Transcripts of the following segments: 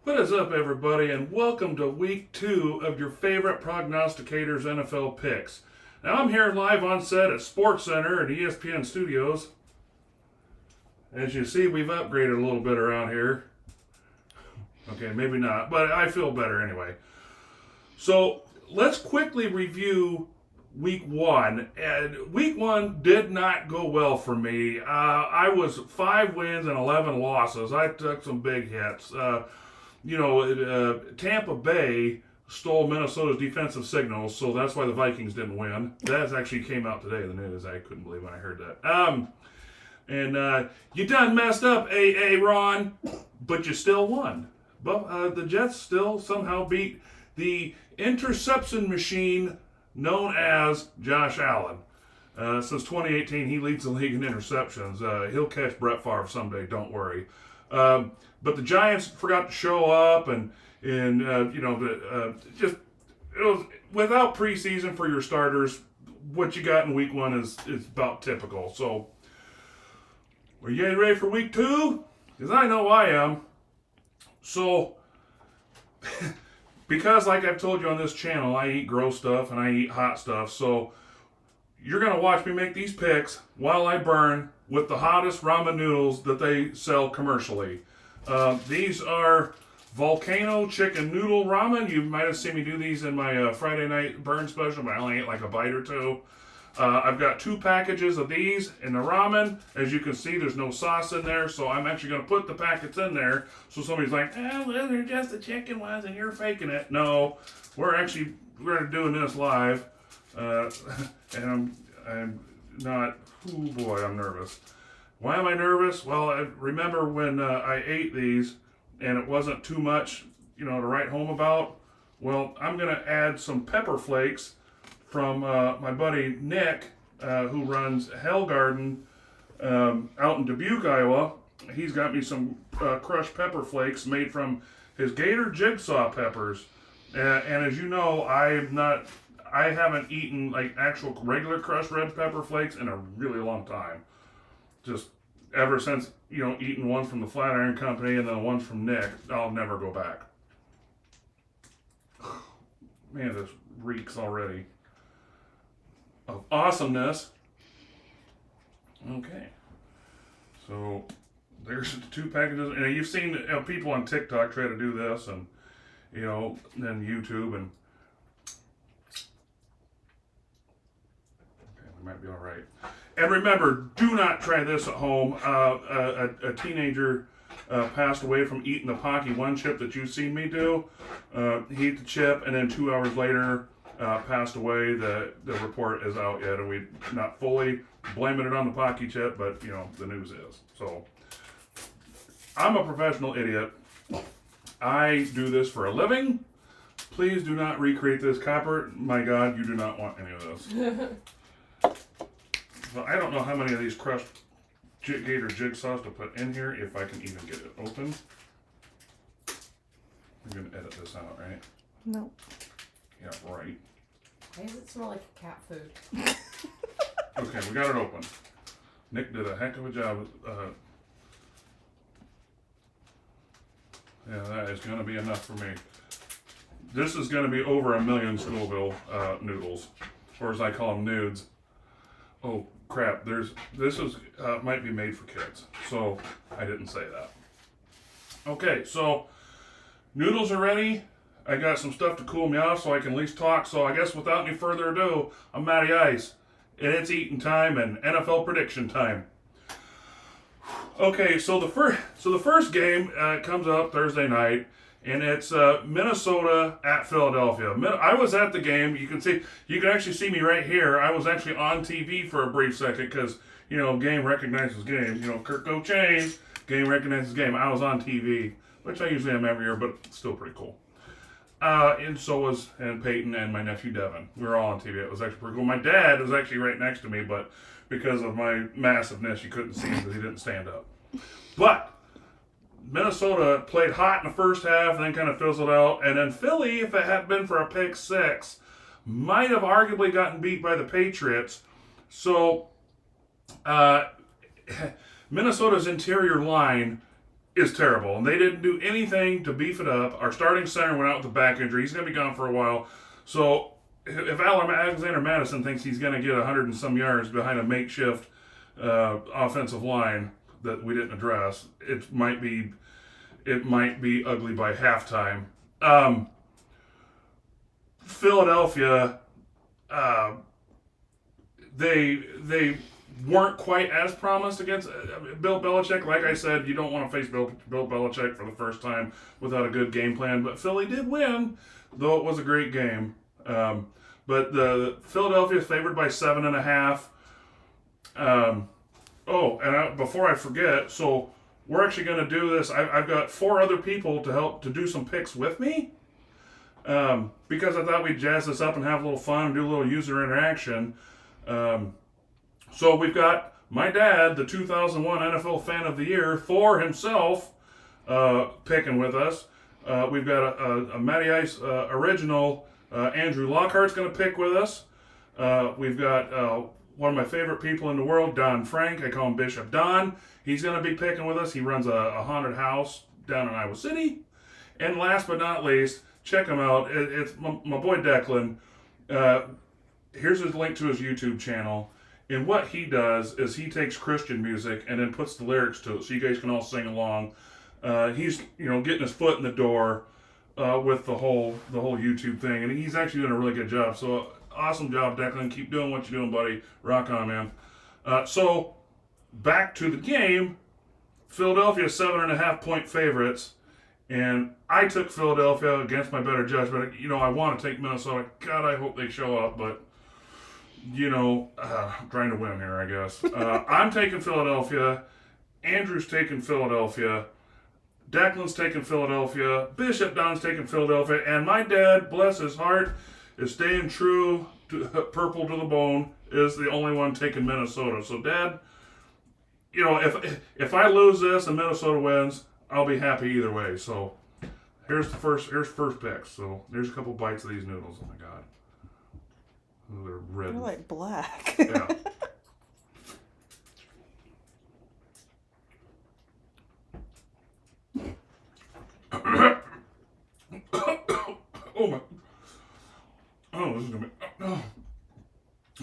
What is up, everybody, and welcome to week 2 of your favorite prognosticators NFL picks. Now, I'm here live on set at Sports Center at ESPN Studios. As you see, we've upgraded a little bit around here. Okay, maybe not, but I feel better anyway. So, let's quickly review week 1. And week 1 did not go well for me. I was 5 wins and 11 losses. I took some big hits. Tampa Bay stole Minnesota's defensive signals, so that's why the Vikings didn't win. That actually came out today in the news. I couldn't believe when I heard that. You done messed up, Ron, but you still won. But the Jets still somehow beat the interception machine known as Josh Allen. Since 2018, he leads the league in interceptions. He'll catch Brett Favre someday, don't worry. But the Giants forgot to show up, just it was without preseason for your starters. What you got in week 1 is about typical. So, are you getting ready for week 2? Because I know I am. So, because like I've told you on this channel, I eat gross stuff and I eat hot stuff. So, you're gonna watch me make these picks while I burn with the hottest ramen noodles that they sell commercially. These are Volcano chicken noodle ramen. You might have seen me do these in my Friday night burn special, but I only ate like a bite or two. I've got 2 packages of these in the ramen. As you can see, there's no sauce in there, so I'm actually going to put the packets in there. So somebody's like, well, they're just the chicken ones and you're faking it. No, we're doing this live. And I'm not, oh boy, I'm nervous. Why am I nervous? Well, I remember when I ate these and it wasn't too much, to write home about. Well, I'm going to add some pepper flakes from my buddy Nick, who runs Hell Garden out in Dubuque, Iowa. He's got me some crushed pepper flakes made from his Gator Jigsaw peppers. And as you know, I haven't eaten like actual regular crushed red pepper flakes in a really long time. Just ever since, eating one from the Flatiron Company and then one from Nick, I'll never go back. Man, this reeks already of awesomeness. Okay. So, there's the 2 packages. And you've seen people on TikTok try to do this and, then YouTube and... Okay, we might be all right. And remember, do not try this at home. A teenager passed away from eating the Pocky One chip that you've seen me do. He ate the chip, and then 2 hours later, passed away. The report is out yet, and we're not fully blaming it on the Pocky chip, but, the news is. So, I'm a professional idiot. I do this for a living. Please do not recreate this, Copper. My God, you do not want any of this. Well, I don't know how many of these crushed Gator Jigsaws to put in here, if I can even get it open. You're going to edit this out, right? No. Yeah, right. Why does it smell like cat food? Okay, we got it open. Nick did a heck of a job. Yeah, that is going to be enough for me. This is going to be over 1 million Scoville noodles, or as I call them, nudes. Oh crap! This might be made for kids, so I didn't say that. Okay, so noodles are ready. I got some stuff to cool me off so I can at least talk. So I guess without any further ado, I'm Matty Ice, and it's eating time and NFL prediction time. Okay, so the first game comes up Thursday night. And it's Minnesota at Philadelphia. I was at the game. You can actually see me right here. I was actually on TV for a brief second because, game recognizes game. Kirk O'Chain, game recognizes game. I was on TV, which I usually am every year, but still pretty cool. And so was Peyton and my nephew Devin. We were all on TV. It was actually pretty cool. My dad was actually right next to me, but because of my massiveness, you couldn't see him because he didn't stand up. But Minnesota played hot in the first half and then kind of fizzled out. And then Philly, if it hadn't been for a pick 6, might have arguably gotten beat by the Patriots. So Minnesota's interior line is terrible, and they didn't do anything to beef it up. Our starting center went out with a back injury. He's going to be gone for a while. So if Alexander Madison thinks he's going to get 100 and some yards behind a makeshift offensive line that we didn't address, it might be ugly by halftime. Philadelphia, they weren't quite as promised against Bill Belichick. Like I said, you don't want to face Bill Belichick for the first time without a good game plan. But Philly did win, though it was a great game. But the Philadelphia is favored by 7.5. Before I forget, so we're actually going to do this. I've got 4 other people to help to do some picks with me. Because I thought we'd jazz this up and have a little fun and do a little user interaction. So we've got my dad, the 2001 NFL Fan of the Year, Thor himself, picking with us. We've got a Matty Ice original, Andrew Lockhart's going to pick with us. We've got one of my favorite people in the world, Don Frank. I call him Bishop Don. He's going to be picking with us. He runs a haunted house down in Iowa City. And last but not least, check him out. It's my boy Declan. Here's his link to his YouTube channel. And what he does is he takes Christian music and then puts the lyrics to it, so you guys can all sing along. He's getting his foot in the door with the whole YouTube thing, and he's actually doing a really good job. So awesome job, Declan. Keep doing what you're doing, buddy. Rock on, man. So back to the game. Philadelphia 7.5-point favorites. And I took Philadelphia against my better judgment. I want to take Minnesota. God, I hope they show up, but, I'm trying to win here, I guess. I'm taking Philadelphia. Andrew's taking Philadelphia. Declan's taking Philadelphia. Bishop Don's taking Philadelphia. And my dad, bless his heart, is staying true to purple to the bone, is the only one taking Minnesota. So, Dad, if I lose this and Minnesota wins, I'll be happy either way. So here's first picks. So there's a couple bites of these noodles. Oh my god, they're red. They're like black. Yeah. Oh my. Oh, this is gonna be.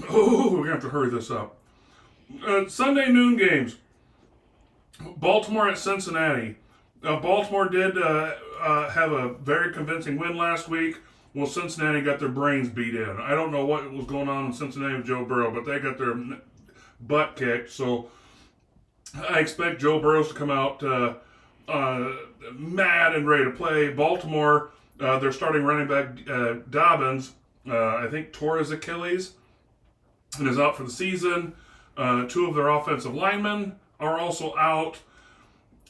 Oh, we're gonna have to hurry this up. Sunday noon games. Baltimore at Cincinnati. Baltimore did have a very convincing win last week. Well, Cincinnati got their brains beat in. I don't know what was going on in Cincinnati with Joe Burrow, but they got their butt kicked. So I expect Joe Burrow to come out mad and ready to play. Baltimore, their starting running back, Dobbins, I think tore his Achilles and is out for the season. 2 of their offensive linemen are also out.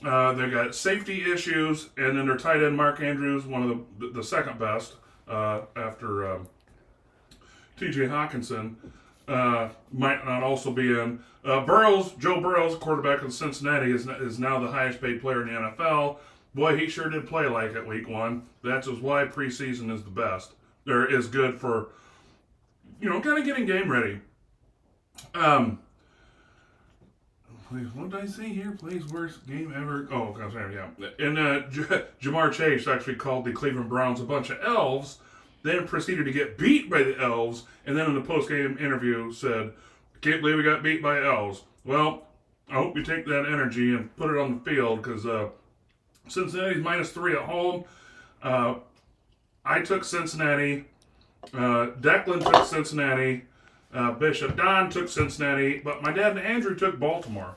They got safety issues, and then their tight end Mark Andrews, one of the second best after T.J. Hawkinson, might not also be in. Joe Burrows, quarterback of Cincinnati, is now the highest paid player in the NFL. Boy, he sure did play like it week 1. That's why preseason is the best. Or is good for, kind of getting game ready. What did I say here? Plays worst game ever. Oh, okay, sorry, yeah. And Jamar Chase actually called the Cleveland Browns a bunch of elves, then proceeded to get beat by the elves, and then in the post-game interview said, I can't believe we got beat by elves. Well, I hope you take that energy and put it on the field, because Cincinnati's -3 at home. I took Cincinnati. Declan took Cincinnati. Bishop Don took Cincinnati, but my dad and Andrew took Baltimore.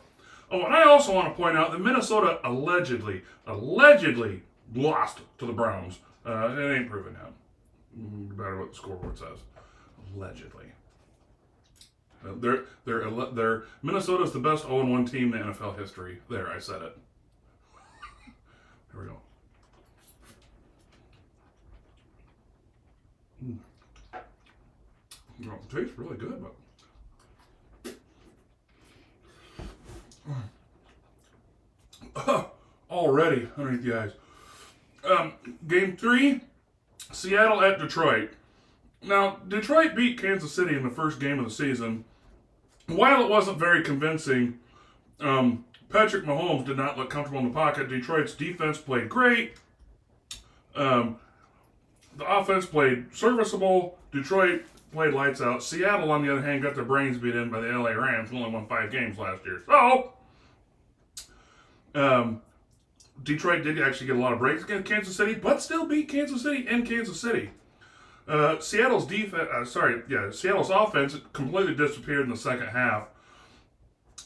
Oh, and I also want to point out that Minnesota allegedly lost to the Browns. It ain't proven yet. No matter what the scoreboard says. Allegedly. Minnesota's the best 0-1 team in NFL history. There, I said it. Here we go. Well, it tastes really good, but already underneath the eyes. Game 3, Seattle at Detroit. Now, Detroit beat Kansas City in the first game of the season. While it wasn't very convincing, Patrick Mahomes did not look comfortable in the pocket. Detroit's defense played great. The offense played serviceable. Detroit played lights out. Seattle, on the other hand, got their brains beat in by the LA Rams, who only won 5 games last year. So, Detroit did actually get a lot of breaks against Kansas City, but still beat Kansas City in Kansas City. Seattle's offense completely disappeared in the second half.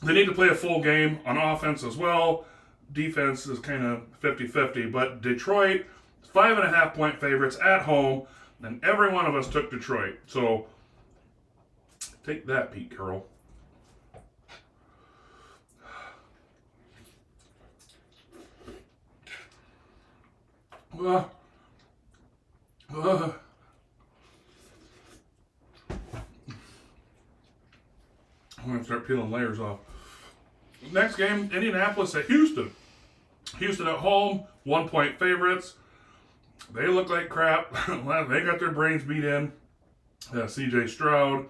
They need to play a full game on offense as well. Defense is kind of 50-50, but Detroit, 5.5-point favorites at home, and every one of us took Detroit. So, take that, Pete Carroll. I'm going to start peeling layers off. Next game, Indianapolis at Houston. Houston at home, 1-point favorites. They look like crap. They got their brains beat in. CJ Stroud.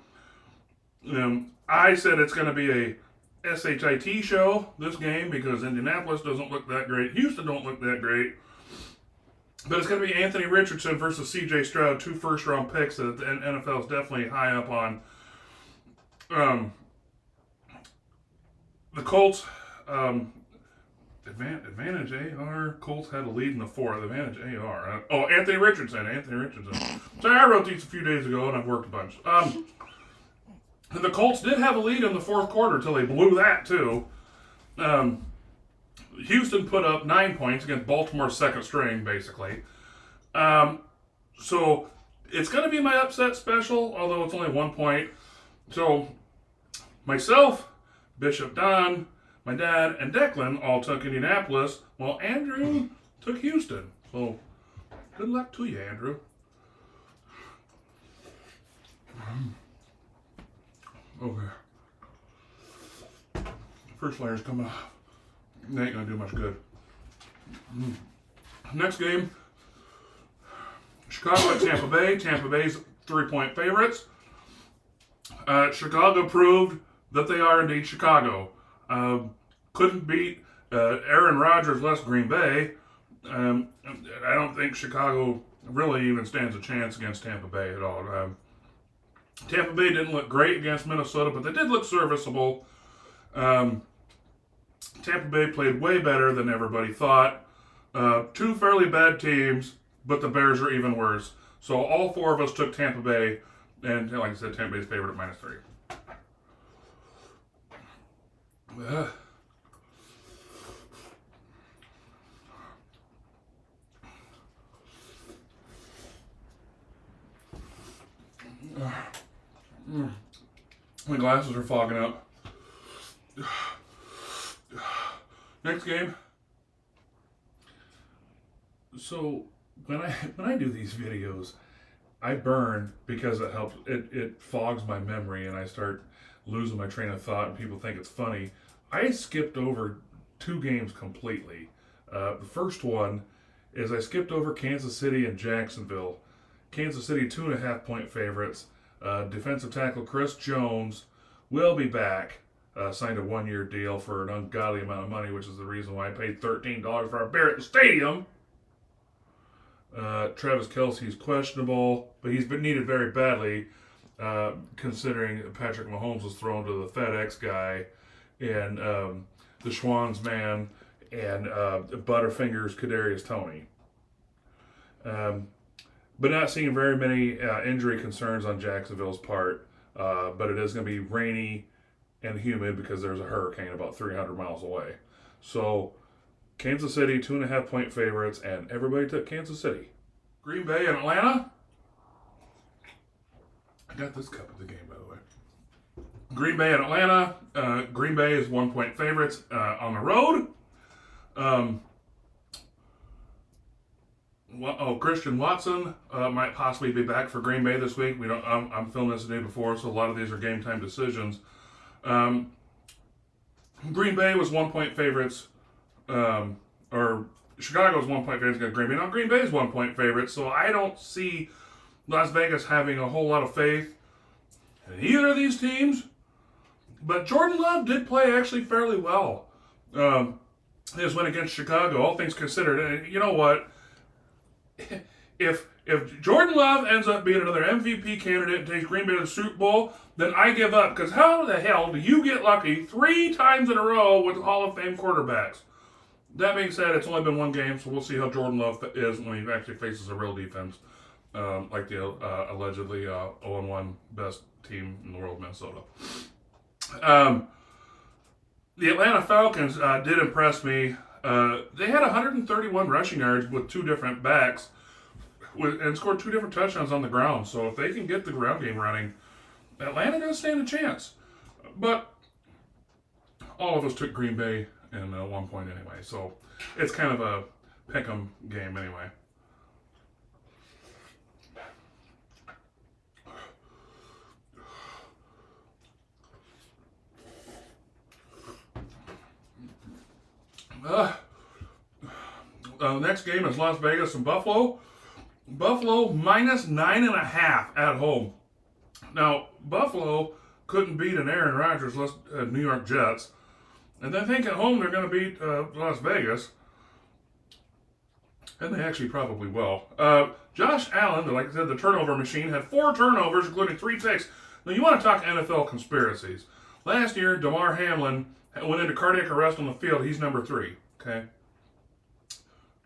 I said it's going to be a SHIT show, this game, because Indianapolis doesn't look that great. Houston don't look that great. But it's going to be Anthony Richardson versus C.J. Stroud, 2 first-round picks that the NFL is definitely high up on. The Colts, advantage AR. Colts had a lead in the 4th. Advantage AR. Anthony Richardson. Sorry, I wrote these a few days ago, and I've worked a bunch. The Colts did have a lead in the 4th quarter until they blew that, too. Houston put up 9 points against Baltimore's second string, basically. So it's going to be my upset special, although it's only 1 point. So myself, Bishop Don, my dad, and Declan all took Indianapolis, while Andrew took Houston. So good luck to you, Andrew. Okay. First layer's coming off. They ain't gonna do much good. Next game, Chicago at Tampa Bay. Tampa Bay's 3-point favorites. Chicago proved that they are indeed Chicago. Couldn't beat Aaron Rodgers less Green Bay. I don't think Chicago really even stands a chance against Tampa Bay at all. Tampa Bay didn't look great against Minnesota, but they did look serviceable. Tampa Bay played way better than everybody thought. 2 fairly bad teams, but the Bears are even worse. So all 4 of us took Tampa Bay, and like I said, Tampa Bay's favorite at -3. My glasses are fogging up. Next game. So when I do these videos, I burn because it helps. It fogs my memory, and I start losing my train of thought, and people think it's funny. I skipped over 2 games completely. The first one is I skipped over Kansas City and Jacksonville. Kansas City 2.5-point favorites. Defensive tackle Chris Jones will be back. Signed a 1-year deal for an ungodly amount of money, which is the reason why I paid $13 for a beer at the stadium. Travis Kelce's questionable, but he's been needed very badly, considering Patrick Mahomes was thrown to the FedEx guy and the Schwann's man and Butterfingers Kadarius Toney. But not seeing very many injury concerns on Jacksonville's part. But it is going to be rainy and humid because there's a hurricane about 300 miles away. So Kansas City, 2.5-point favorites, and everybody took Kansas City. Green Bay and Atlanta. I got this cup of the game, by the way. Green Bay and Atlanta. Green Bay is 1-point favorites on the road. Christian Watson might possibly be back for Green Bay this week. I'm filming this the day before, so a lot of these are game time decisions. Green Bay was 1-point favorites, or Chicago's 1-point favorites against Green Bay. Now Green Bay's 1-point favorites, so I don't see Las Vegas having a whole lot of faith in either of these teams. But Jordan Love did play actually fairly well. His win against Chicago, all things considered. And you know what? If Jordan Love ends up being another MVP candidate and takes Green Bay to the Super Bowl, then I give up. Because how the hell do you get lucky 3 times in a row with Hall of Fame quarterbacks? That being said, it's only been one game, so we'll see how Jordan Love is when he actually faces a real defense, like the allegedly 0-1 best team in the world, Minnesota. The Atlanta Falcons did impress me. They had 131 rushing yards with 2 different backs and scored 2 different touchdowns on the ground. So if they can get the ground game running, Atlanta does stand a chance. But all of us took Green Bay in 1 point anyway. So it's kind of a pick 'em game anyway. Next game is Las Vegas and Buffalo. Buffalo minus 9.5 at home. Now, Buffalo couldn't beat an Aaron Rodgers New York Jets. And they think at home they're going to beat Las Vegas. And they actually probably will. Josh Allen, like I said, the turnover machine, had 4 turnovers, including 3 picks. Now, you want to talk NFL conspiracies. Last year, Damar Hamlin went into cardiac arrest on the field. He's number 3. Okay.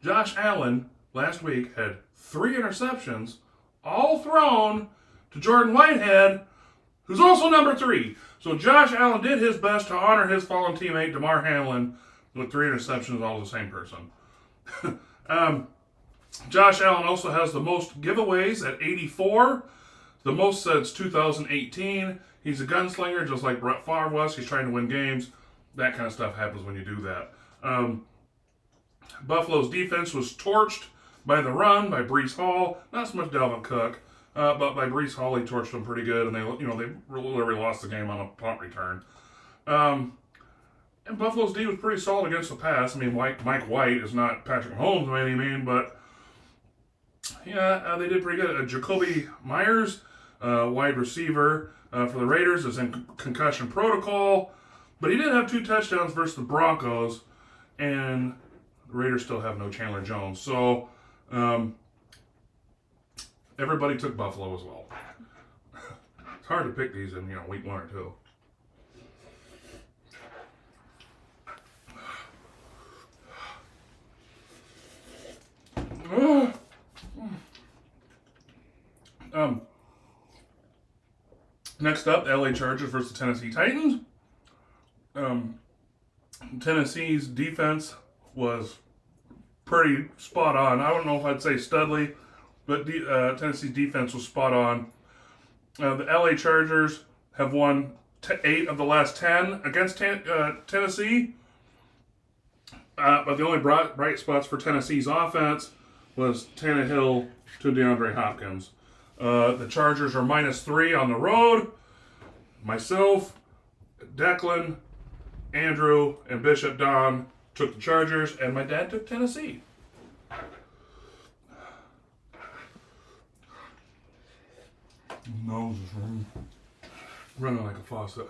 Josh Allen, last week, had 3 interceptions, all thrown to Jordan Whitehead, who's also number 3. So Josh Allen did his best to honor his fallen teammate, Damar Hamlin, with 3 interceptions, all the same person. Josh Allen also has the most giveaways at 84, the most since 2018. He's a gunslinger, just like Brett Favre was. He's trying to win games. That kind of stuff happens when you do that. Buffalo's defense was torched by the run, by Breece Hall. Not so much Dalvin Cook, but by Breece Hall, he torched them pretty good, and they literally lost the game on a punt return. And Buffalo's D was pretty solid against the pass. I mean, Mike White is not Patrick Mahomes by any means, but yeah, they did pretty good. Jacoby Myers, wide receiver for the Raiders, is in concussion protocol, but he did have 2 touchdowns versus the Broncos, and the Raiders still have no Chandler Jones. So everybody took Buffalo as well. It's hard to pick these in week 1 or 2. Next up, the LA Chargers versus Tennessee Titans. Tennessee's defense was pretty spot on. I don't know if I'd say studly, but Tennessee's defense was spot on. The LA Chargers have won 8 of the last 10 against Tennessee. But the only bright spots for Tennessee's offense was Tannehill to DeAndre Hopkins. The Chargers are minus 3 on the road. Myself, Declan, Andrew, and Bishop Don took the Chargers, and my dad took Tennessee. Nose is running like a faucet.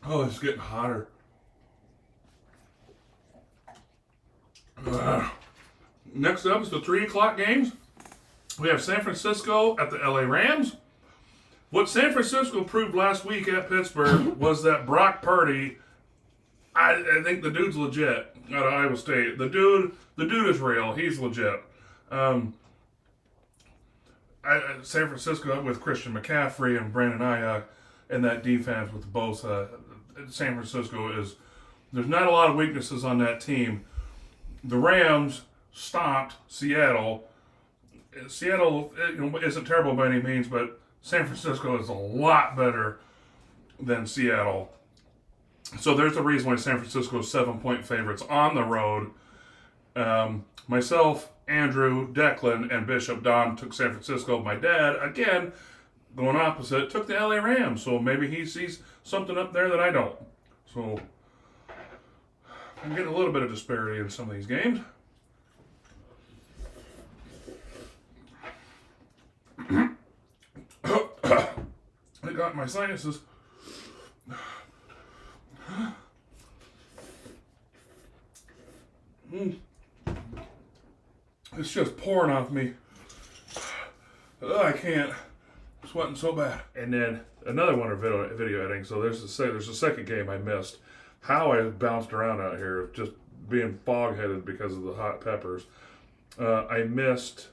Oh, it's getting hotter. Next up is the 3 o'clock games. We have San Francisco at the LA Rams. What San Francisco proved last week at Pittsburgh was that Brock Purdy, I think the dude's legit out of Iowa State. The dude is real. He's legit. San Francisco with Christian McCaffrey and Brandon Ayuk and that defense with Bosa. San Francisco there's not a lot of weaknesses on that team. The Rams stopped Seattle. Seattle isn't terrible by any means, but San Francisco is a lot better than Seattle. So there's a reason why San Francisco is 7-point favorites on the road. Myself, Andrew, Declan, and Bishop Don took San Francisco. My dad, again, going opposite, took the LA Rams. So maybe he sees something up there that I don't. So I'm getting a little bit of disparity in some of these games. I got my sinuses. It's just pouring off me. I can't. I'm sweating so bad. And then another one of video editing. So there's a second game I missed. How I bounced around out here, just being fog-headed because of the hot peppers. I missed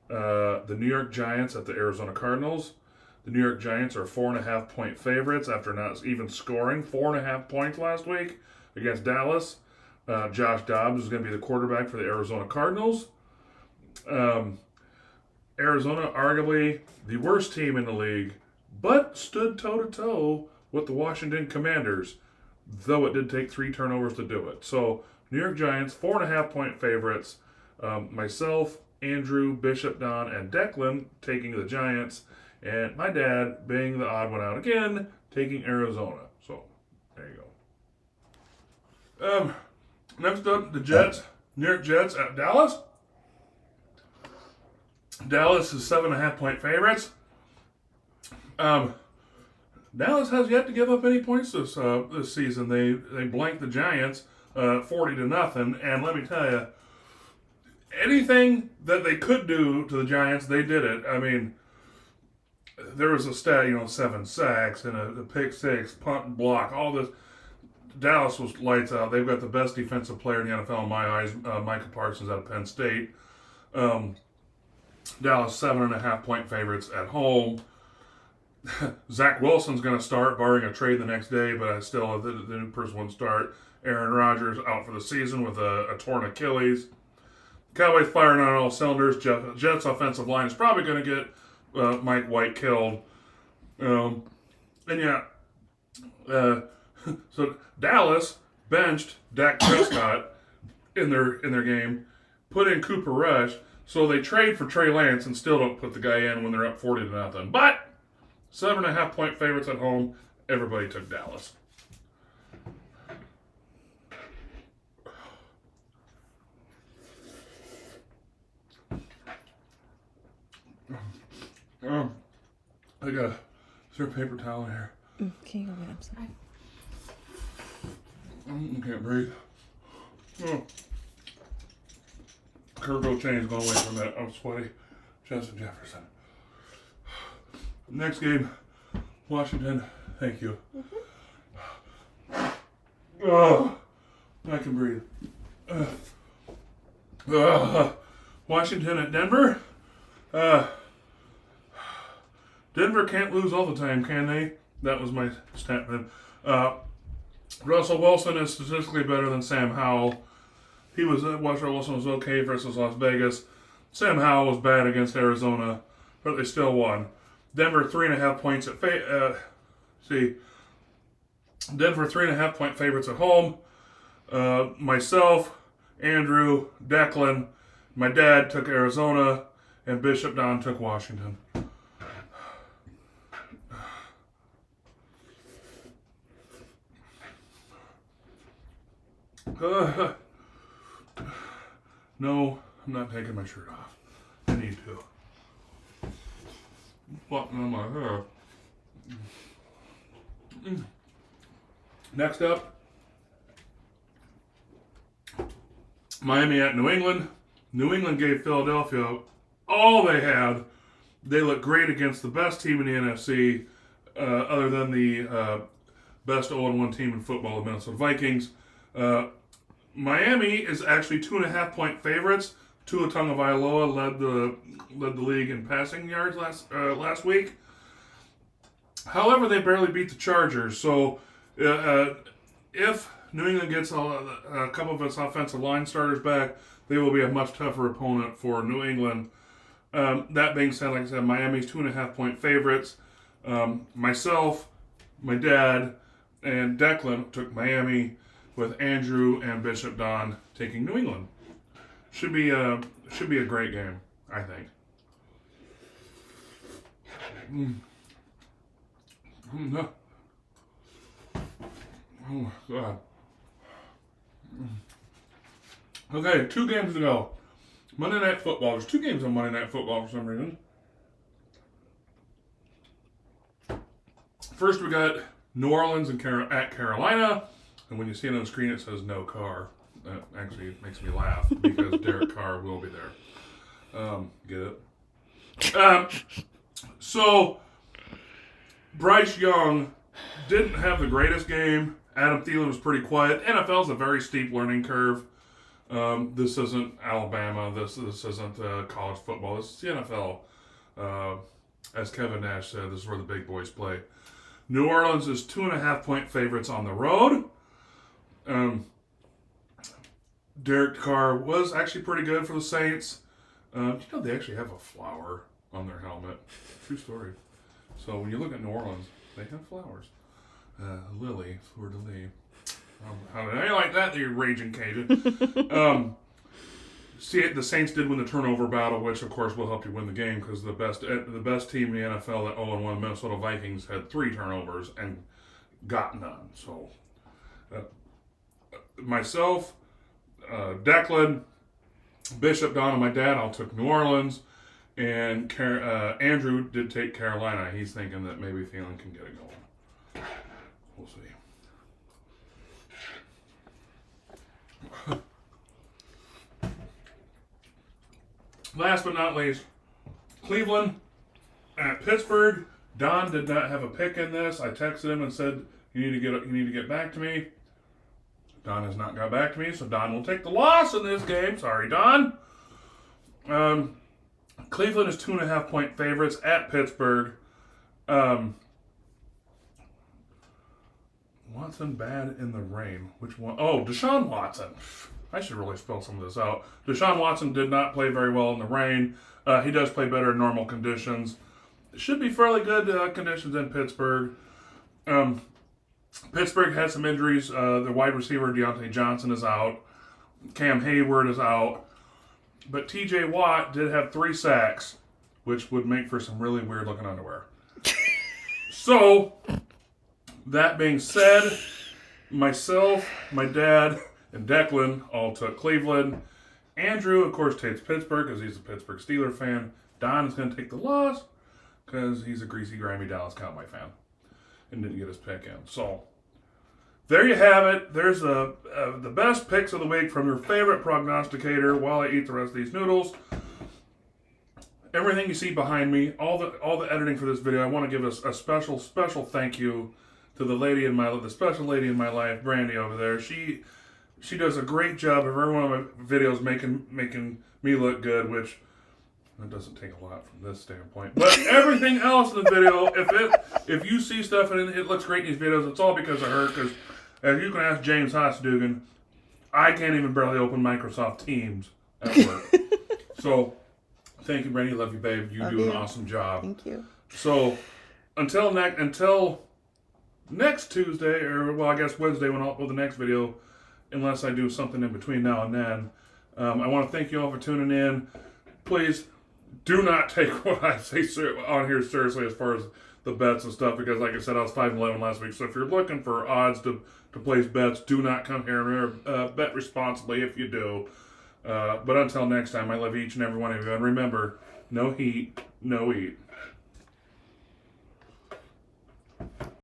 the New York Giants at the Arizona Cardinals. The New York Giants are 4.5-point favorites after not even scoring 4.5 points last week against Dallas. Josh Dobbs is going to be the quarterback for the Arizona Cardinals. Arizona, arguably the worst team in the league, but stood toe-to-toe with the Washington Commanders, though it did take 3 turnovers to do it. So, New York Giants, 4.5-point favorites. Myself, Andrew, Bishop, Don, and Declan taking the Giants, and my dad, being the odd one out again, taking Arizona. So, there you go. Next up, the Jets, New York Jets at Dallas. Dallas is 7.5-point favorites. Dallas has yet to give up any points this season. They blanked the Giants 40-0, and let me tell you, anything that they could do to the Giants, they did it. I mean, there was a stat, 7 sacks and a pick six, punt and block, all this. Dallas was lights out. They've got the best defensive player in the NFL in my eyes, Micah Parsons out of Penn State. Dallas 7.5-point favorites at home. Zach Wilson's going to start, barring a trade the next day, but I still the new person won't start. Aaron Rodgers out for the season with a torn Achilles. Cowboys firing on all cylinders. Jets offensive line is probably going to get Mike White killed. So Dallas benched Dak Prescott in their game, put in Cooper Rush. So they trade for Trey Lance and still don't put the guy in when they're up 40-0. But 7.5-point favorites at home. Everybody took Dallas. I got is there a paper towel in here? Can you go get some? I can't breathe. Cargo chain's going away from that. I'm sweaty. Justin Jefferson. Next game, Washington. Thank you. Oh, I can breathe. Washington at Denver. Denver can't lose all the time, can they? That was my statement. Russell Wilson is statistically better than Sam Howell. Russell Wilson was okay versus Las Vegas. Sam Howell was bad against Arizona, but they still won. Denver 3.5 points at Denver 3.5-point favorites at home. Myself, Andrew, Declan, my dad took Arizona, and Bishop Don took Washington. No, I'm not taking my shirt off. I need to. Button on my hair. Next up, Miami at New England. New England gave Philadelphia all they had. They look great against the best team in the NFC, other than the best 0-1 team in football, the Minnesota Vikings. Miami is actually 2.5-point favorites. Tua Tagovailoa led the league in passing yards last week. However, they barely beat the Chargers. So, if New England gets a couple of its offensive line starters back, they will be a much tougher opponent for New England. That being said, like I said, Miami's 2.5-point favorites. Myself, my dad, and Declan took Miami, with Andrew and Bishop Don taking New England. Should be a great game, I think. Oh my God. Okay, 2 games to go. Monday Night Football. There's 2 games on Monday Night Football for some reason. First, we got New Orleans at Carolina. And when you see it on the screen, it says no car. That actually makes me laugh because Derek Carr will be there. Get it? So, Bryce Young didn't have the greatest game. Adam Thielen was pretty quiet. NFL's a very steep learning curve. This isn't Alabama. This isn't college football. This is the NFL. As Kevin Nash said, this is where the big boys play. New Orleans is 2.5-point favorites on the road. Derek Carr was actually pretty good for the Saints. They actually have a flower on their helmet. True story. So when you look at New Orleans, they have flowers. Lily, fleur de lis. How did I like that, you raging Cajun? The Saints did win the turnover battle, which of course will help you win the game because the best team in the NFL at 0-1, Minnesota Vikings, had 3 turnovers and got none. So myself, Declan, Bishop, Don, and my dad all took New Orleans, and Andrew did take Carolina. He's thinking that maybe Thielen can get it going. We'll see. Last but not least, Cleveland at Pittsburgh. Don did not have a pick in this. I texted him and said, "You need to get back to me." Don has not got back to me, so Don will take the loss in this game. Sorry, Don. Cleveland is 2.5-point favorites at Pittsburgh. Watson bad in the rain. Which one? Oh, Deshaun Watson. I should really spell some of this out. Deshaun Watson did not play very well in the rain. He does play better in normal conditions. It should be fairly good conditions in Pittsburgh. Pittsburgh had some injuries. The wide receiver, Deontay Johnson, is out. Cam Hayward is out. But T.J. Watt did have 3 sacks, which would make for some really weird-looking underwear. So, that being said, myself, my dad, and Declan all took Cleveland. Andrew, of course, takes Pittsburgh because he's a Pittsburgh Steelers fan. Don is going to take the loss because he's a greasy, grimy Dallas Cowboy fan and didn't get his pick in. So, there you have it. There's the best picks of the week from your favorite prognosticator while I eat the rest of these noodles. Everything you see behind me, all the editing for this video, I want to give a special thank you to the special lady in my life, Brandy over there. She does a great job of every one of my videos making me look good, which that doesn't take a lot from this standpoint. But everything else in the video, if you see stuff and it looks great in these videos, it's all because of her. Because as you can ask James Haasdugan, I can't even barely open Microsoft Teams at work. So thank you, Brandy. Love you, babe. You do an awesome job. Thank you. So until next Tuesday, or well, I guess Wednesday when I'll upload the next video, unless I do something in between now and then. I want to thank you all for tuning in. Please do not take what I say on here seriously as far as the bets and stuff, because like I said, I was 5-11 last week. So if you're looking for odds to place bets, do not come here and bet responsibly if you do. But until next time, I love each and every one of you. And remember, no heat, no eat.